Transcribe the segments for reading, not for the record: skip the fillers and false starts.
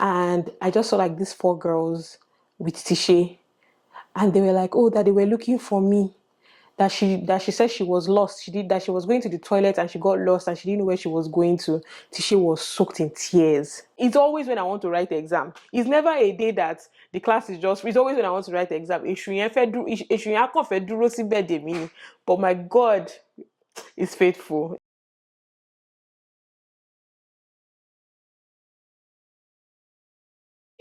and I just saw like these 4 girls with Tishe, and they were like, oh, that they were looking for me. That she said she was lost. She was going to the toilet and she got lost and she didn't know where she was going to. Tishe was soaked in tears. It's always when I want to write the exam. It's never a day that the class is just. It's always when I want to write the exam. But my God is faithful.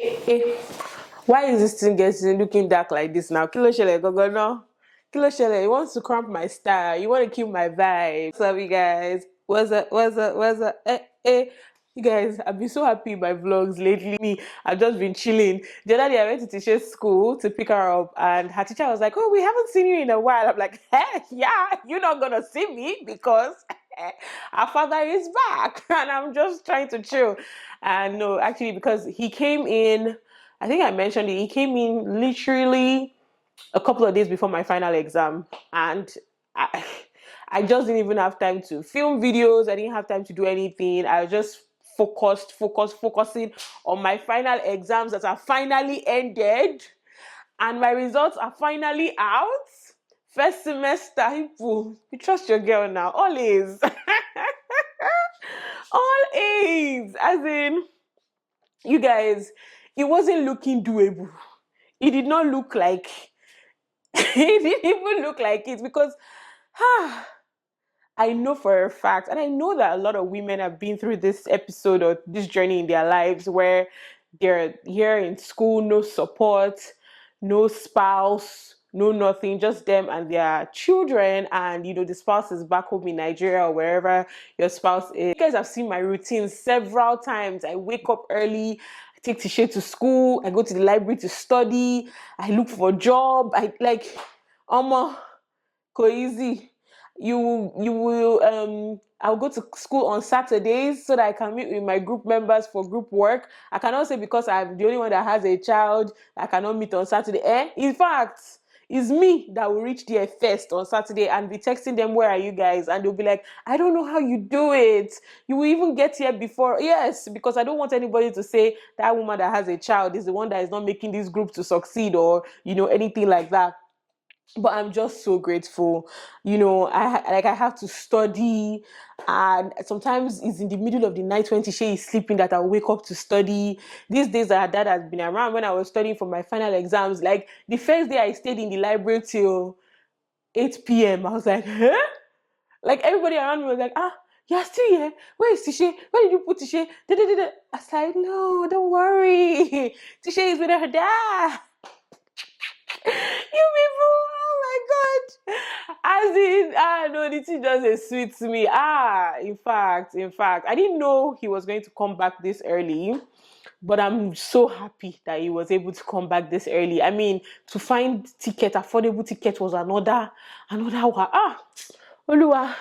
Eh, why is this thing getting looking dark like this now? Kilo shele gogo no. Kilo shele, you want to cramp my style. You want to kill my vibe. What's up, you guys? What's up? You guys, I've been so happy in my vlogs lately. I've just been chilling. The other day I went to teacher's school to pick her up, and her teacher was like, oh, we haven't seen you in a while. I'm like, hey, yeah, you're not gonna see me because our father is back. And I'm just trying to chill. And no, actually, because he came in, I think I mentioned it, he came in literally a couple of days before my final exam. And I, I just didn't even have time to film videos. I didn't have time to do anything. I was just focusing on my final exams that are finally ended. And my results are finally out. First semester, people, you trust your girl now. Always. All A's. As in, you guys, it wasn't looking doable. It did not look like it didn't even look like it because I know for a fact, and I know that a lot of women have been through this episode or this journey in their lives where they're here in school, no support, no spouse, no nothing, just them and their children, and the spouse is back home in Nigeria or wherever your spouse is. You guys have seen my routine several times. I wake up early, I take Tishe to school, I go to the library to study, I look for a job, I like go easy. You will I'll go to school on Saturdays so that I can meet with my group members for group work. I cannot say because I'm the only one that has a child I cannot meet on Saturday. In fact, it's me that will reach there first on Saturday and be texting them, where are you guys? And they'll be like, I don't know how you do it. You will even get here before. Yes, because I don't want anybody to say that woman that has a child is the one that is not making this group to succeed or anything like that. But I'm just so grateful. I have to study, and sometimes it's in the middle of the night when Tisha is sleeping that I'll wake up to study. These days our dad has been around when I was studying for my final exams. Like the first day I stayed in the library till 8 p.m. I was like, huh? Like everybody around me was like, you're still here? Where is Tisha? Where did you put Tisha? I was like, no, don't worry. Tisha is with her dad. You people, oh my God. As in, no, the thing just sweet to me. In fact, I didn't know he was going to come back this early, but I'm so happy that he was able to come back this early. I mean, to find affordable ticket was another one. Oluwa.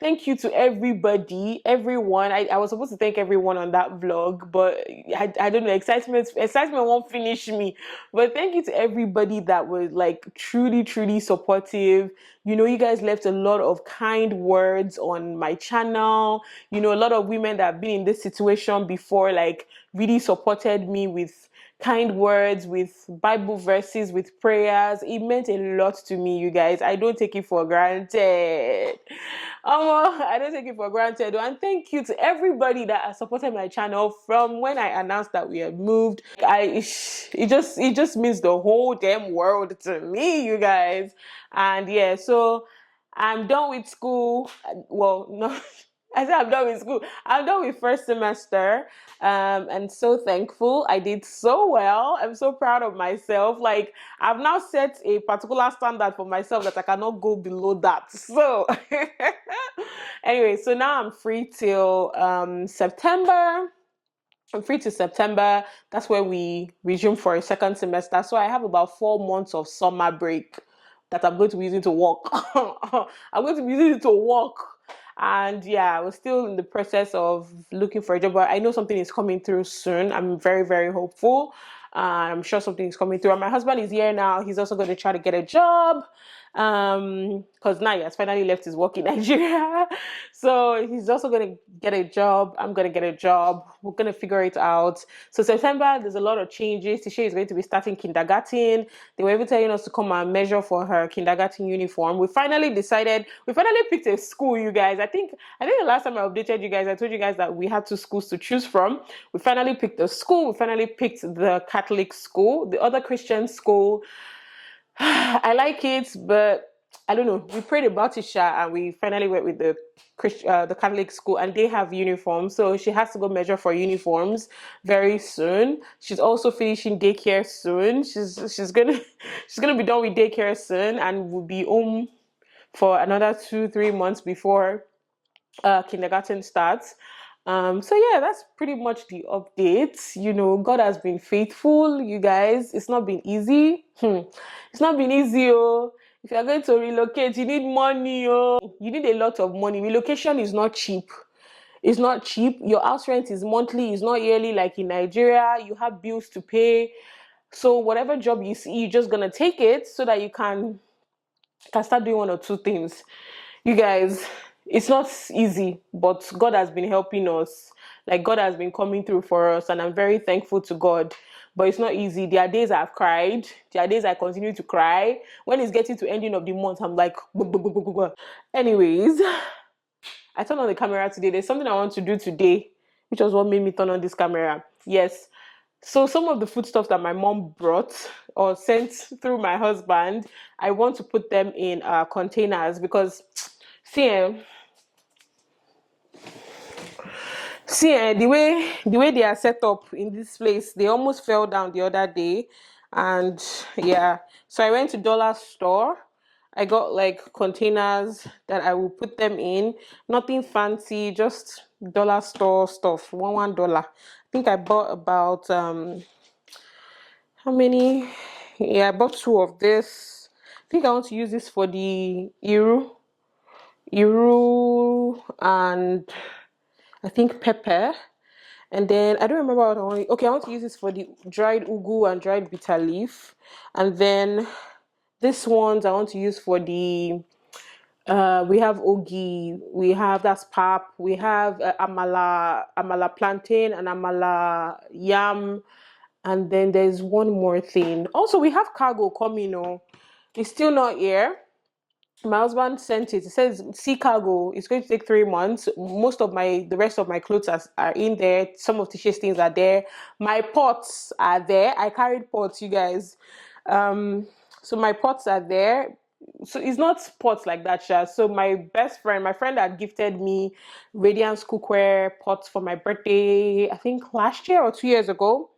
Thank you to everybody, everyone. I was supposed to thank everyone on that vlog, but I don't know, excitement won't finish me. But thank you to everybody that was like truly supportive. You guys left a lot of kind words on my channel. A lot of women that have been in this situation before, like, really supported me with kind words, with Bible verses, with prayers. It meant a lot to me, you guys. I don't take it for granted. I don't take it for granted. And thank you to everybody that has supported my channel from when I announced that we had moved. It just means the whole damn world to me, you guys. And yeah, so I'm done with school. Well, no. I said I'm done with school. I'm done with first semester. And so thankful. I did so well. I'm so proud of myself. Like, I've now set a particular standard for myself that I cannot go below that. So anyway, so now I'm free till September. I'm free till September. That's where we resume for a second semester. So I have about 4 months of summer break that I'm going to be using to work. I'm going to be using it to work. And yeah, we're still in the process of looking for a job, but I know something is coming through soon. I'm very hopeful. I'm sure something is coming through. And my husband is here now. He's also going to try to get a job. because now he has finally left his work in Nigeria. So he's also going to get a job. I'm going to get a job. We're going to figure it out. So September, there's a lot of changes. Tisha is going to be starting kindergarten. They were even telling us to come and measure for her kindergarten uniform. We finally picked a school, you guys. I think the last time I updated you guys, I told you guys that we had 2 schools to choose from. We finally picked a school. We finally picked the Catholic school. The other Christian school, I like it, but I don't know. We prayed about it, and we finally went with the Catholic school, and they have uniforms. So she has to go measure for uniforms very soon. She's also finishing daycare soon. She's gonna be done with daycare soon, and will be home for another 2-3 months before kindergarten starts. So yeah, that's pretty much the update. You know, God has been faithful, you guys. It's not been easy. It's not been easy, oh. If you're going to relocate, you need money, oh. You need a lot of money. Relocation is not cheap. It's not cheap. Your house rent is monthly, it's not yearly like in Nigeria. You have bills to pay. So whatever job you see, you're just gonna take it so that you can start doing 1 or 2 things. You guys, it's not easy, but God has been helping us. Like, God has been coming through for us, and I'm very thankful to God. But it's not easy. There are days I've cried. There are days I continue to cry. When it's getting to ending of the month, I'm like, anyways, I turned on the camera today. There's something I want to do today, which was what made me turn on this camera. Yes. So some of the foodstuffs that my mom brought or sent through my husband, I want to put them in containers because, see, the way they are set up in this place, they almost fell down the other day. And yeah, so I went to dollar store. I got like containers that I will put them in. Nothing fancy, just dollar store stuff. $1. I think I bought about how many? Yeah, I bought 2 of this. I think I want to use this for the Iru, and I think pepper. And then I don't remember what I want. Okay, I want to use this for the dried ugu and dried bitter leaf. And then this ones I want to use for the we have ogi, we have that's pap, we have amala plantain and amala yam, and then there's one more thing. Also, we have cargo coming. Oh, it's still not here. My husband sent it. It says sea cargo. It's going to take 3 months. The rest of my clothes are in there. Some of Tisha's things are there. My pots are there. I carried pots, you guys. So my pots are there. So it's not pots like that, Sha. So my friend that gifted me Radiance cookware pots for my birthday, I think last year or 2 years ago.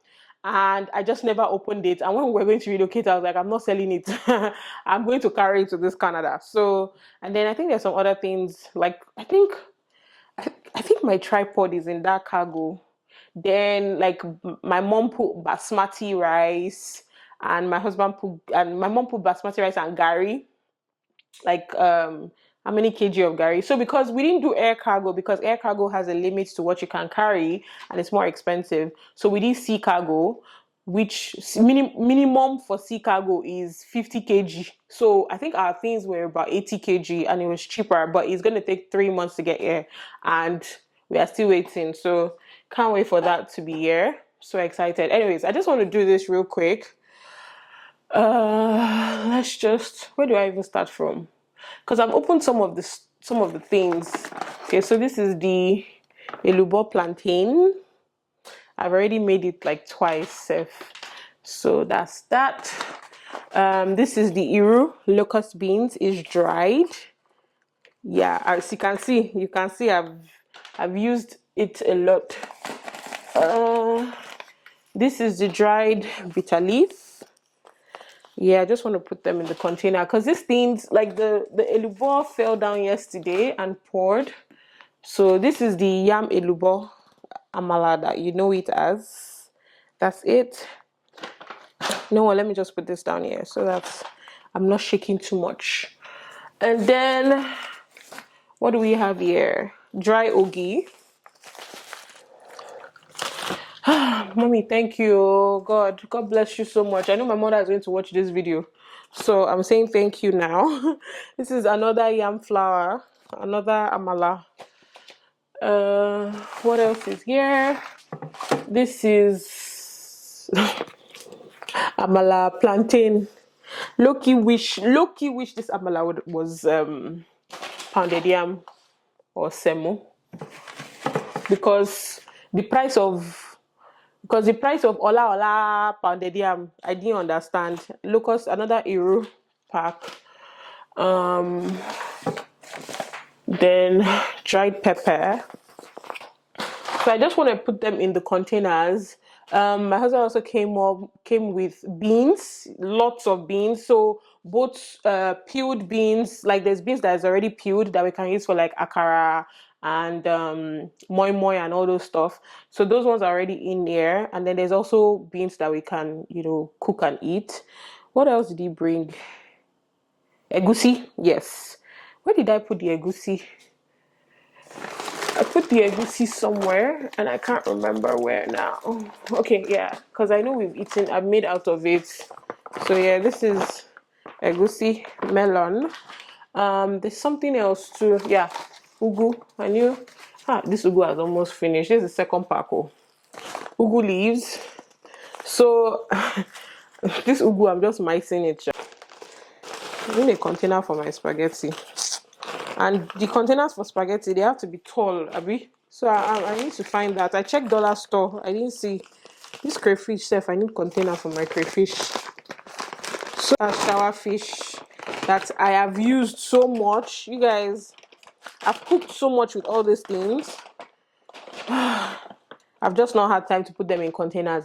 And I just never opened it. And when we were going to relocate, I was like, I'm not selling it. I'm going to carry it to this Canada. So, and then I think there's some other things. Like, I think my tripod is in that cargo. Then, like, my mom put basmati rice, and my mom put basmati rice and gari. Like, how many kg of gari? So because we didn't do air cargo, because air cargo has a limit to what you can carry and it's more expensive. So we did sea cargo, which minimum for sea cargo is 50 kg. So I think our things were about 80 kg and it was cheaper, but it's going to take 3 months to get here and we are still waiting. So can't wait for that to be here. So excited. Anyways, I just want to do this real quick. Where do I even start from? Because I've opened some of the things. Okay, so this is the elubo plantain. I've already made it like twice. So that's that. This is the Iru locust beans. Is dried. Yeah, as you can see I've used it a lot. This is the dried bitter leaf. Yeah, I just want to put them in the container because these things, like the elubo fell down yesterday and poured. So this is the yam elubo amala that you know it as. That's it. No, let me just put this down here so that I'm not shaking too much. And then what do we have here? Dry ogi. Mommy, thank you. God bless you so much. I know my mother is going to watch this video, so I'm saying thank you now. This is another yam flour, another amala. What else is here? This is amala plantain. Loki wish this amala was pounded yam or semo, because the price of ola pounded yam, I didn't understand. Locust, another euro pack. Then dried pepper. So I just want to put them in the containers. My husband also came with beans, lots of beans. So both peeled beans, like there's beans that is already peeled that we can use for like akara and moi moi and all those stuff. So those ones are already in there. And then there's also beans that we can, cook and eat. What else did he bring? Egusi, yes. Where did I put the egusi? I put the egusi somewhere and I can't remember where now. Okay, yeah, because I know I've made out of it. So yeah, this is egusi, melon. There's something else too. Yeah, ugu. I knew. This ugu has almost finished. This is the second pack. Ugu leaves. So this ugu, I'm just mixing it. I'm in a container for my spaghetti. And the containers for spaghetti, they have to be tall, Abby. So I need to find that. I checked dollar store. I didn't see this crayfish stuff. I need container for my crayfish. So shower fish that I have used so much. You guys, I've cooked so much with all these things. I've just not had time to put them in containers.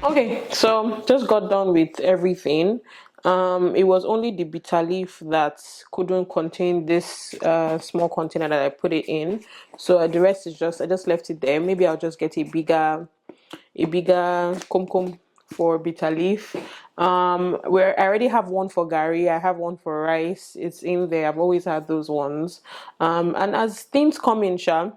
Okay, so just got done with everything. It was only the bitter leaf that couldn't contain this small container that I put it in. So the rest is I just left it there. Maybe I'll just get a bigger kum kum for bitter leaf. Where I already have one for gari, I have one for rice. It's in there. I've always had those ones. And as things come in, Sha,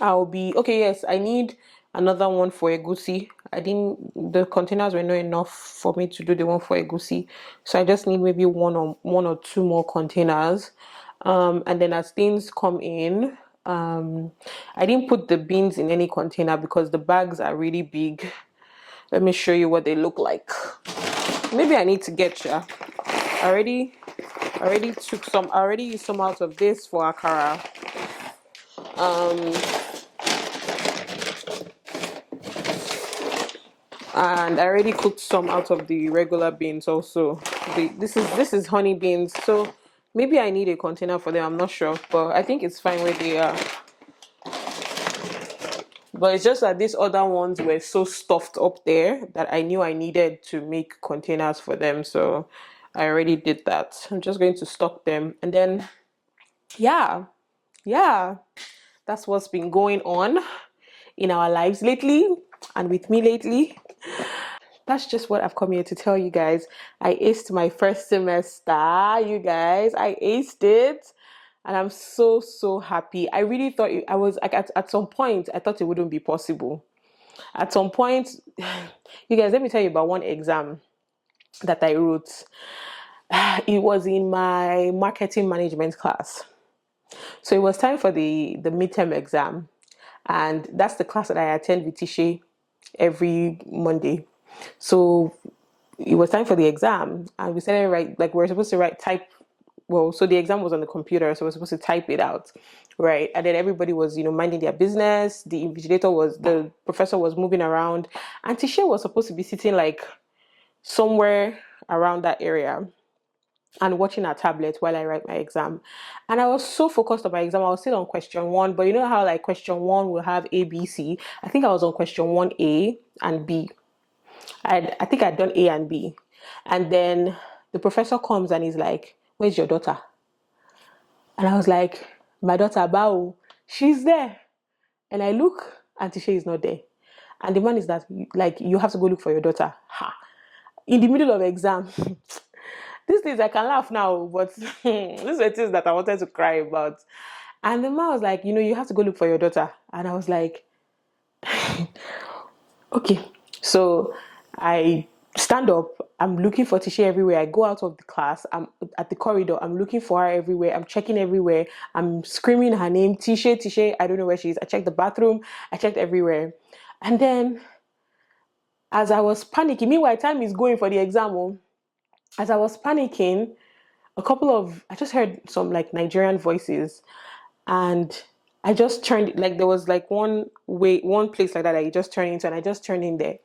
I'll be okay. Yes, I need another one for egusi. I didn't. The containers were not enough for me to do the one for egusi, so I just need maybe one or two more containers. And then as things come in, I didn't put the beans in any container because the bags are really big. Let me show you what they look like. Maybe I need to get ya. I already took some. I already used some out of this for akara. And I already cooked some out of the regular beans also. This is honey beans, so maybe I need a container for them. I'm not sure, but I think it's fine where they are. But it's just that these other ones were so stuffed up there that I knew I needed to make containers for them, so I already did that. I'm just going to stock them, and then yeah, that's what's been going on in our lives lately and with me lately. That's just what I've come here to tell you guys. I aced my first semester, you guys. I aced it. And I'm so happy. I really thought I was like at some point I thought it wouldn't be possible. At some point, you guys, let me tell you about one exam that I wrote. It was in my marketing management class. So it was time for the midterm exam. And that's the class that I attend with Tishe every Monday. So it was time for the exam, and we started write, like we were supposed to write type. Well, so the exam was on the computer, so we were supposed to type it out, right? And then everybody was, minding their business. The professor was moving around, and Tisha was supposed to be sitting like somewhere around that area and watching her tablet while I write my exam. And I was so focused on my exam. I was still on question one, but you know how like question one will have A, B, C. I think I was on question one A and B. I think I'd done A and B. And then the professor comes and he's like, "Where's your daughter?" And I was like, "My daughter, Bao, she's there." And I look, and Tisha is not there. And the man is that, like, you have to go look for your daughter. Ha. In the middle of exam. These things I can laugh now, but these were things that I wanted to cry about. And the man was like, you have to go look for your daughter. And I was like, okay. So I stand up. I'm looking for Tisha everywhere. I go out of the class. I'm at the corridor. I'm looking for her everywhere. I'm checking everywhere. I'm screaming her name. Tisha. I don't know where she is. I checked the bathroom. I checked everywhere. And then as I was panicking, meanwhile, time is going for the exam. As I was panicking, I just heard some like Nigerian voices, and I just turned, like there was like one place like that I just turned into, and I just turned in there.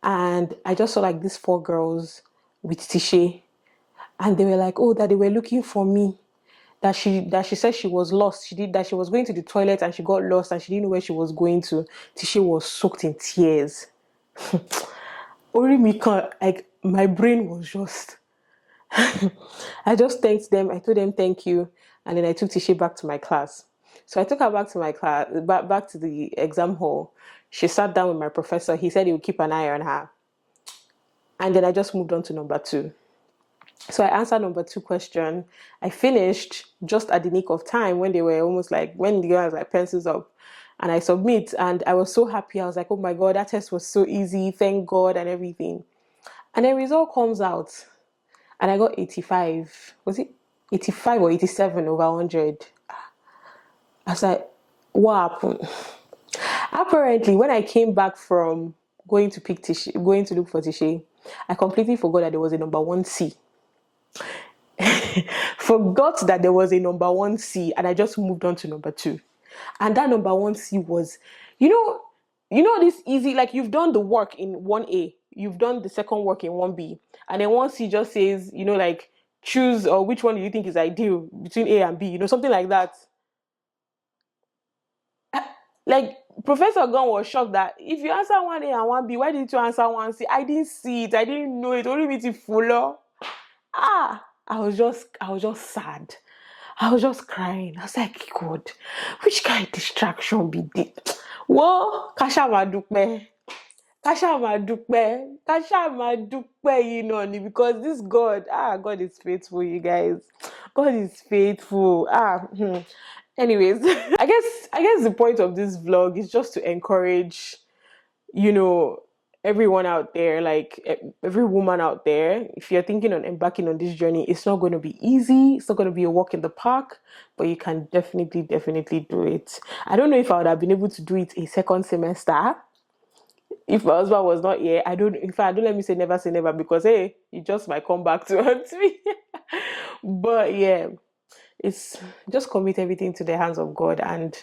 And I just saw like these four girls with Tisha, and they were like, "Oh, that they were looking for me. That she said she was lost. That she was going to the toilet and she got lost and she didn't know where she was going to." Tisha was soaked in tears. Orimika, like my brain was just. I just thanked them. I told them thank you, and then I took Tisha back to my class. So I took her back to my class, back to the exam hall. She sat down with my professor. He said he would keep an eye on her. And then I just moved on to number two. So I answered number two question. I finished just at the nick of time when they were almost like, when the girls like pencils up. And I submit, and I was so happy. I was like, oh my God, that test was so easy. Thank God and everything. And the result comes out, and I got 85. Was it 85 or 87 over 100? I was like, what happened? Apparently, when I came back from going to look for Tisha, I completely forgot that there was a number one C. Forgot that there was a number one C, and I just moved on to number two. And that number one C was, this easy, like you've done the work in 1A, you've done the second work in 1B, and then 1C just says, like choose, or which one do you think is ideal between A and B, something like that. Like Professor Gunn was shocked that if you answer 1A and 1B, why didn't you answer 1C? I didn't see it. I didn't know it. Only me to follow. I was just sad. I was just crying. I was like, God, which kind of distraction be this? Whoa, Kasha Madukme. Kasha Madupe, Kasha Madupe, you know, because this God, God is faithful, you guys. God is faithful. Anyways, I guess the point of this vlog is just to encourage, you know, everyone out there, like every woman out there, if you're thinking on embarking on this journey, it's not going to be easy. It's not going to be a walk in the park, but you can definitely do it. I don't know if I would have been able to do it a second semester if my husband was not here. I don't. In fact, don't let me say never, because hey, he just might come back to haunt me. But yeah, it's just commit everything to the hands of God, and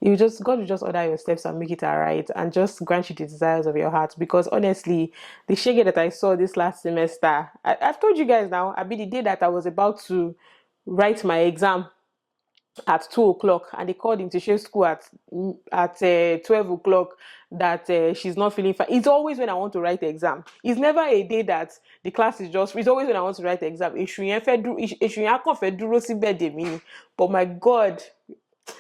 God will just order your steps and make it alright, and just grant you the desires of your heart. Because honestly, the shege that I saw this last semester, I've told you guys now. I mean, the day that I was about to write my exam at 2 o'clock, and they called into share school at 12 o'clock that she's not feeling fine. It's always when I want to write the exam. It's never a day that the class is just. It's always when I want to write the exam. But my God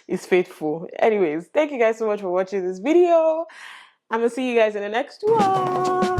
is faithful. Anyways, thank you guys so much for watching this video. I'm gonna see you guys in the next one.